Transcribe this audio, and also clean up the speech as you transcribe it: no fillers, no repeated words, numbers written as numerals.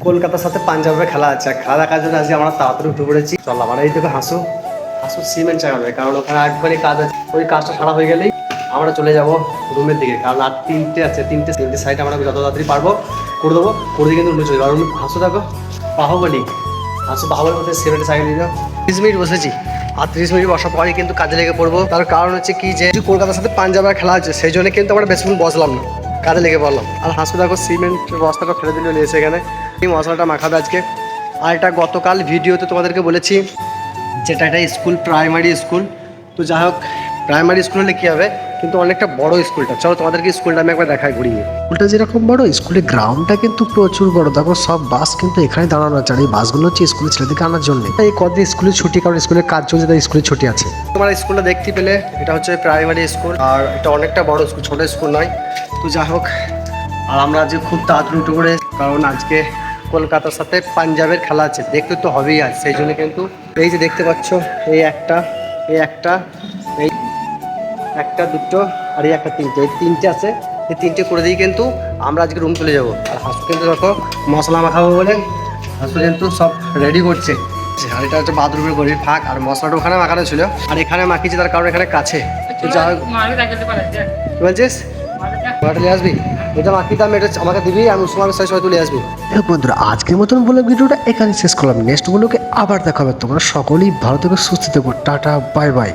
কলকাতার সাথে পাঞ্জাবের খেলা আছে, খেলা দেখার জন্য আজকে আমরা তাড়াতাড়ি উঠে পড়েছি। চল আমার এই দেখো হাসু সিমেন্ট চাগাবে, কারণ ওখানে একবারই কাজ আছে। ওই কাজটা সারা হয়ে গেলেই আমরা চলে যাব রুমের দিকে, কারণ আর তিনটে আছে, তিনটে সাইড আমরা যত তাড়াতাড়ি পারবো করে দেবো, করে দিয়ে কিন্তু রুমে চলে যাবো। আর হাসু দেখো বাহুবলী, বাহুবলীর মধ্যে সিমেন্ট সাইকেল দিয়ে 30 মিনিট বসেছি, আর 30 মিনিট বসার পরই কিন্তু কাজে লেগে পড়বো। তার কারণ হচ্ছে কি, যে কলকাতার সাথে পাঞ্জাবের খেলা আছে, সেই জন্য কিন্তু আমরা বেশিক্ষণ বসলাম না, কাজে লেগে পড়লাম। আর হাসু দেখো সিমেন্টের বস্তাটা ফেলে দিলে নিয়েছে এখানে, এই মশলাটা মাখাবে আজকে। আর এটা গতকাল ভিডিওতে তোমাদেরকে বলেছি যেটা একটা স্কুল, প্রাইমারি স্কুল। তো যাই হোক, প্রাইমারি স্কুল হলে কী হবে, কিন্তু অনেকটা বড় স্কুলটা। চলো তোমাদেরকে স্কুলটা আমি একবার দেখাই ঘুরিয়ে। স্কুলটা যেরকম বড়, স্কুলের গ্রাউন্ডটা কিন্তু প্রচুর বড়। দেখো সব বাস কিন্তু এখানে দাঁড়ানো আছে, আর এই বাসগুলো হচ্ছে স্কুলের ছেলেদেরকে আনার জন্য। এই কদিন স্কুলের ছুটি, কারণ স্কুলের কাজ চলছে, তাই স্কুলের ছুটি আছে। তোমার স্কুলটা দেখতে পেলে, এটা হচ্ছে প্রাইমারি স্কুল, আর এটা অনেকটা বড় স্কুল, ছোট স্কুল নয়। তো যাই হোক, আর আমরা আজকে খুব তাড়াতাড়ি উঠে পড়ে, কারণ আজকে কলকাতার সাথে পাঞ্জাবের খেলা আছে, দেখতে তো হবেই আজ। সেই জন্য কিন্তু এই যে দেখতে পাচ্ছ, এই একটা, এই একটা দুটো, আর এই একটা তিনটে, এই তিনটে আছে। এই তিনটে করে দিয়ে কিন্তু আমরা আজকে রুম চলে যাবো। আর হাসু কিন্তু দেখো মশলা মাখাবো বলে হাসু কিন্তু সব রেডি করছে। আর এটা হচ্ছে বাথরুমের গড়ির ফাঁক, আর মশলাটা ওখানে মাখানো ছিল, আর এখানে মাখিয়েছি তার কারণ এখানে কাছে। তো যা হোক, কি বলছিস, হোটেলে আসবি? এটা মাখিতাম, এটা আমাকে দিবি, আমি উসমান সবাই তুলে আসবি। বন্ধুরা, আজকের মতন বলে ভিডিওটা এখানে শেষ করলাম। নেক্সট ব্লগে আবার দেখা হবে। তোমরা সকলেই ভালো থেকো, সুস্থ থেকো। Tata, bye bye.